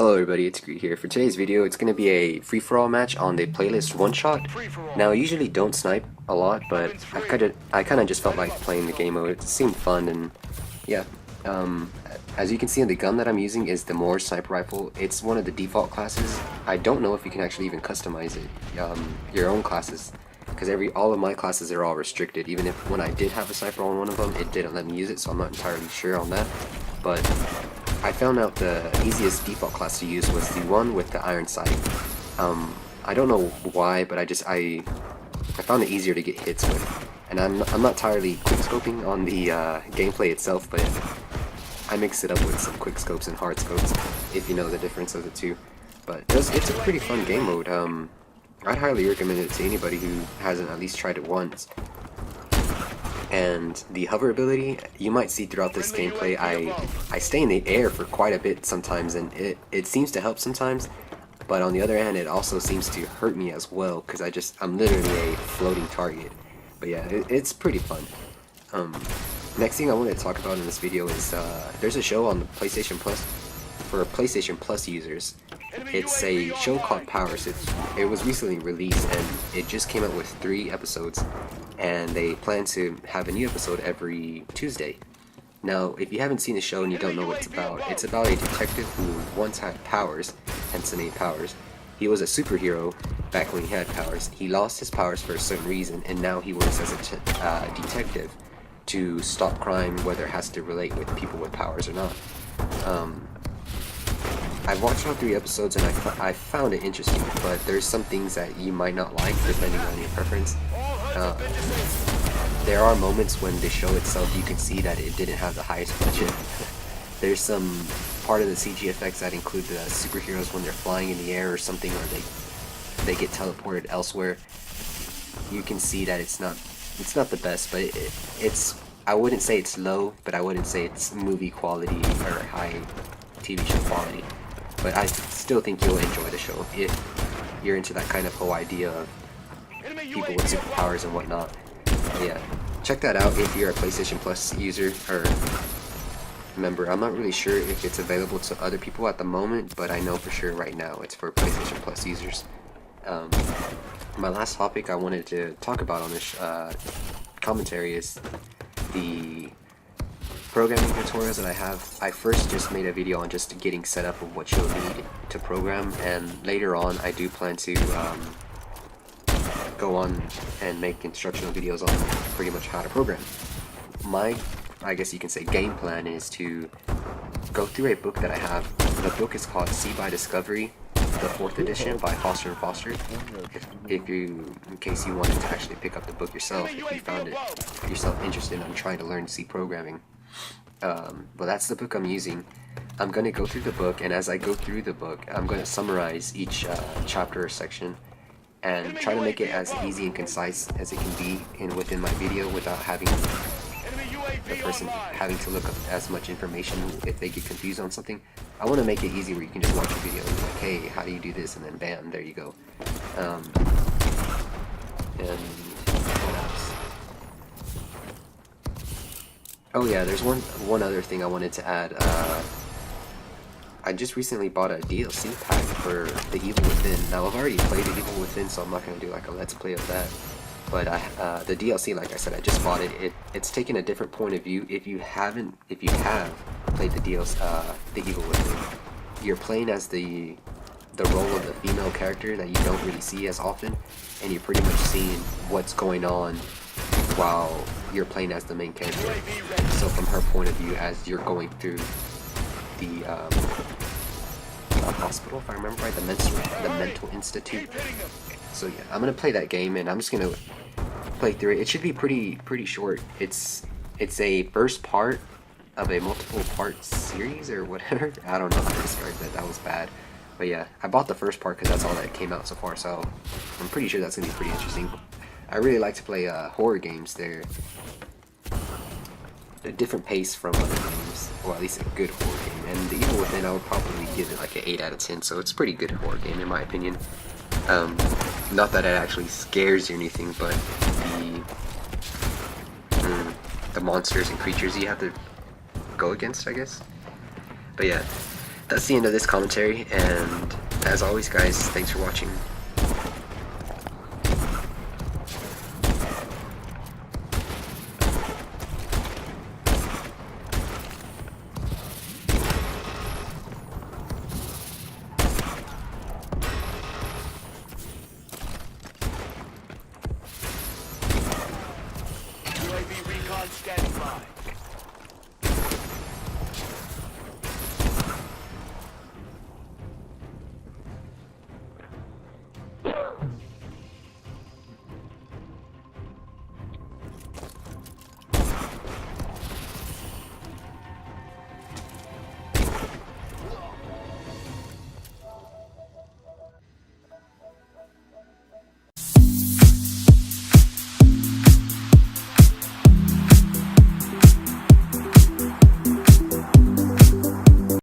Hello everybody, it's Greed here. For today's video, it's going to be a free-for-all match on the playlist One Shot. Now, I usually don't snipe a lot, but I kind of just felt like playing the game mode. It seemed fun, and yeah. As you can see, the gun that I'm using is the Moore sniper rifle. It's one of the default classes. I don't know if you can actually even customize it, your own classes, because all of my classes are all restricted. Even if when I did have a sniper on one of them, it didn't let me use it, so I'm not entirely sure on that. But I found out the easiest default class to use was the one with the iron sight. I don't know why, but I found it easier to get hits with. And I'm not entirely quickscoping on the gameplay itself, but I mix it up with some quickscopes and hard scopes, if you know the difference of the two. But it's a pretty fun game mode. I'd highly recommend it to anybody who hasn't at least tried it once. And the hover ability, you might see throughout this gameplay, I stay in the air for quite a bit sometimes, and it seems to help sometimes, but on the other hand, it also seems to hurt me as well, because I'm literally a floating target. But yeah, it's pretty fun. Next thing I want to talk about in this video is, there's a show on the PlayStation Plus, for PlayStation Plus users. It's a show called Powers. It was recently released, and it just came out with 3 episodes, and they plan to have a new episode every Tuesday. Now, if you haven't seen the show and you don't know what it's about a detective who once had powers, hence the name Powers. He was a superhero back when he had powers. He lost his powers for a certain reason, and now he works as a detective to stop crime, whether it has to relate with people with powers or not. I've watched all 3 episodes and I found it interesting, but there's some things that you might not like depending on your preference. There are moments when the show itself, you can see that it didn't have the highest budget. There's some part of the CG effects that include the superheroes when they're flying in the air or something, or they get teleported elsewhere. You can see that it's not the best, but it's I wouldn't say it's low, but I wouldn't say it's movie quality or high TV show quality. But I still think you'll enjoy the show if you're into that kind of whole idea of people with superpowers and whatnot. But yeah, check that out if you're a PlayStation Plus user or member. I'm not really sure if it's available to other people at the moment, but I know for sure right now it's for PlayStation Plus users. My last topic I wanted to talk about on this commentary is the programming tutorials that I have. I first just made a video on just getting set up of what you'll need to program, and later on I do plan to go on and make instructional videos on pretty much how to program. My, I guess you can say, game plan is to go through a book that I have. The book is called See by Discovery, the 4th edition by Foster and Foster. In case you wanted to actually pick up the book yourself, if you found it yourself interested in trying to learn C programming. But that's the book I'm using. I'm going to go through the book, and as I go through the book, I'm going to summarize each chapter or section and try to make it as easy and concise as it can be within my video without having the person having to look up as much information if they get confused on something. I want to make it easy where you can just watch a video and be like, hey, how do you do this? And then bam, there you go. And what else? Oh yeah, there's one other thing I wanted to add. I just recently bought a DLC pack for The Evil Within. Now, I've already played The Evil Within, so I'm not going to do like a let's play of that. But the DLC, like I said, I just bought it. It's taken a different point of view. If you have played the DLC, The Evil Within, you're playing as the role of the female character that you don't really see as often, and you're pretty much seeing what's going on while you're playing as the main character. So from her point of view, as you're going through the hospital, if I remember right, the mental institute. So yeah, I'm gonna play that game, and I'm just gonna play through it. It should be pretty short. It's a first part of a multiple part series or whatever. I don't know how to describe that. That was bad. But yeah, I bought the first part because that's all that came out so far. So I'm pretty sure that's gonna be pretty interesting. I really like to play horror games. They're a different pace from other games, or at least a good horror game. And The Evil Within, I would probably give it like an 8 out of 10. So it's a pretty good horror game in my opinion. Not that it actually scares you or anything, but the monsters and creatures you have to go against, I guess. But yeah, that's the end of this commentary, and as always, guys, thanks for watching. UAV recon standing by.